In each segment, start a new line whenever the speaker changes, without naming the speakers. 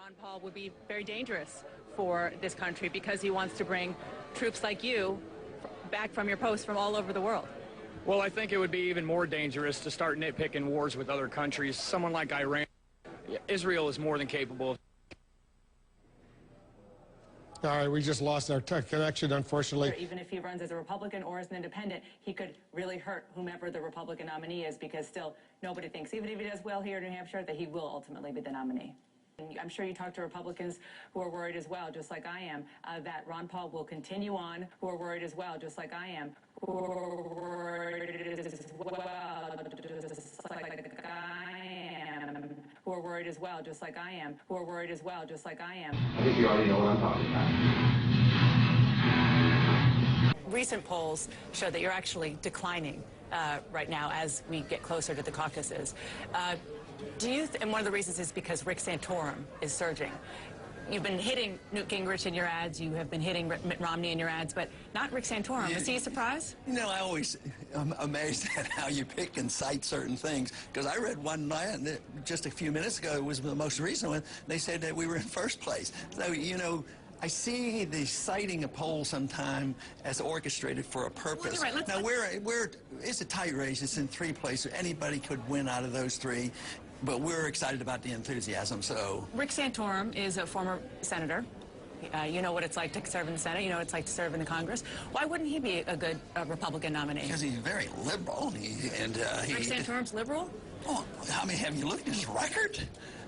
Ron Paul would be very dangerous for this country because he wants to bring troops like you back from your post from all over the world.
Well, I think it would be even more dangerous to start nitpicking wars with other countries. Someone like Iran, Israel is more than capable of.
All right, we just lost our connection, unfortunately.
Even if he runs as a Republican or as an independent, he could really hurt whomever the Republican nominee is, because still nobody thinks, even if he does well here in New Hampshire, that he will ultimately be the nominee. I'm sure you talk to Republicans who are worried as well, just like I am, that Ron Paul will continue on, who are worried as well, just like I am, who are worried as well, just like I am, who are worried as well, just like I am, who are worried as well, just like I am.
I think you already know what I'm talking about.
Recent polls show that you're actually declining right now as we get closer to the caucuses. And one of the reasons is because Rick Santorum is surging. You've been hitting Newt Gingrich in your ads, you have been hitting Mitt Romney in your ads, but not Rick Santorum. Is he a surprise?
You know, I'm amazed at how you pick and cite certain things, because I read one night, just a few minutes ago, it was the most recent one, they said that we were in first place. So, you know, I see the citing a poll sometime as orchestrated for a purpose.
Well, right.
Now, it's a tight race. It's in 3 places. Anybody could win out of those 3. But we're excited about the enthusiasm, so.
Rick Santorum is a former senator. You know what it's like to serve in the Senate. You know what it's like to serve in the Congress. Why wouldn't he be a good Republican nominee?
Because he's very liberal.
Rick Santorum's liberal?
Oh, I mean, have you looked at his record?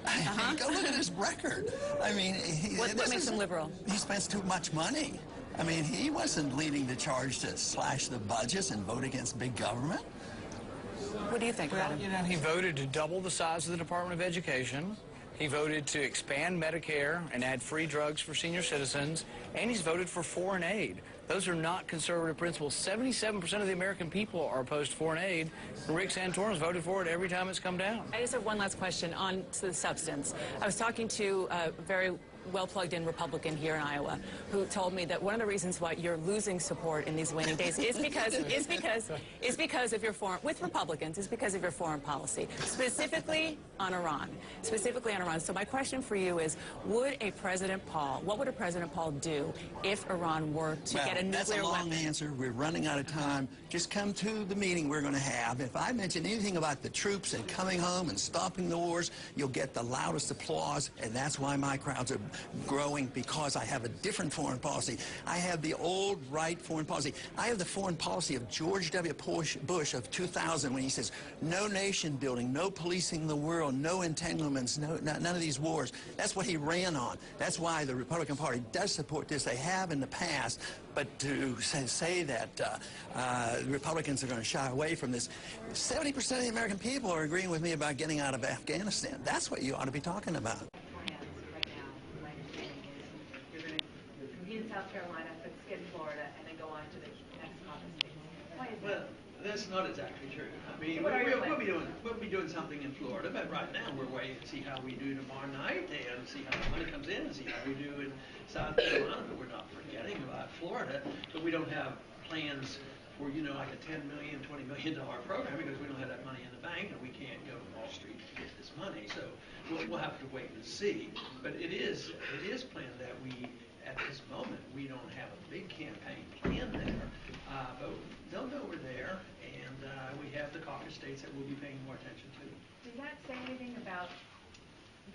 Go look at his record. I mean,
what makes him liberal?
He spends too much money. I mean, he wasn't leading the charge to slash the budgets and vote against big government.
What do you think about him?
You know, he voted to double the size of the Department of Education. He voted to expand Medicare and add free drugs for senior citizens. And he's voted for foreign aid. Those are not conservative principles. 77% of the American people are opposed to foreign aid. And Rick Santorum's voted for it every time it's come down. I just have one last question on to the substance. I was talking to a very well-plugged-in Republican here in Iowa who told me that one of the reasons why you're losing support in these waning days is because of your with Republicans is because of your foreign policy, specifically on Iran. So my question for you is, what would a President Paul do if Iran were to get a nuclear weapon?
That's a long answer. We're running out of time. Just come to the meeting we're going to have. If I mention anything about the troops and coming home and stopping the wars, you'll get the loudest applause, and that's why my crowds are growing, because I have a different foreign policy. I have the old right foreign policy. I have the foreign policy of George W. Bush of 2000, when he says, no nation building, no policing the world, no entanglements, none of these wars. That's what he ran on. That's why the Republican Party does support this. They have in the past. But to say that Republicans are going to shy away from this, 70% of the American people are agreeing with me about getting out of Afghanistan. That's what you ought to be talking about.
South Carolina, but skip Florida, and then go on to the next caucus state. Why is that?
Well, that's not exactly true. I mean, we'll be doing something in Florida, but right now we're waiting to see how we do tomorrow night and see how the money comes in and see how we do in South Carolina. But we're not forgetting about Florida, but we don't have plans for, you know, like a $10 million, $20 million program, because we don't have that money in the bank and we can't go to Wall Street to get this money. So we'll have to wait and see. But it is planned that we, at this moment, we don't have a big campaign planned there, but they'll know we're there, and we have the caucus states that we'll be paying more attention to.
Does that say anything about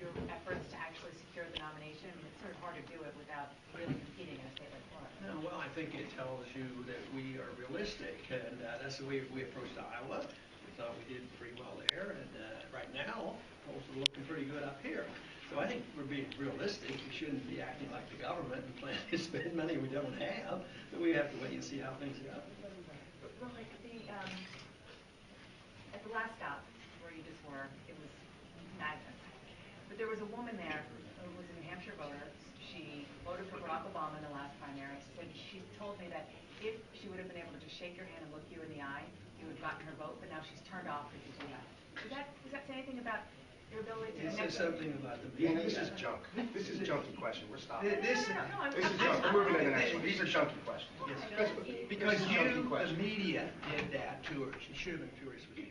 your efforts to actually secure the nomination? I mean, it's sort of hard to do it without really competing in a state like Florida.
No, well, I think it tells you that we are realistic, and that's the way we approached Iowa. We thought we did pretty well there, and right now, polls are looking pretty good up here. So I think we're being realistic. We shouldn't be acting like the government and planning to spend money we don't have. But we have to wait and see how things go.
Well, like at the last stop where you just were, it was madness. But there was a woman there who was a New Hampshire voter. She voted for Barack Obama in the last primary. She told me that if she would have been able to just shake your hand and look you in the eye, you would have gotten her vote. But now she's turned off if you do that. Does that say anything about your ability to
connect? It says something about the
media. This is junk. This is junky question. We're stopping.
This is
junk. We're moving to the next one. These are junky questions.
Yes. Because you, the media, did that to her. She should have been furious with you.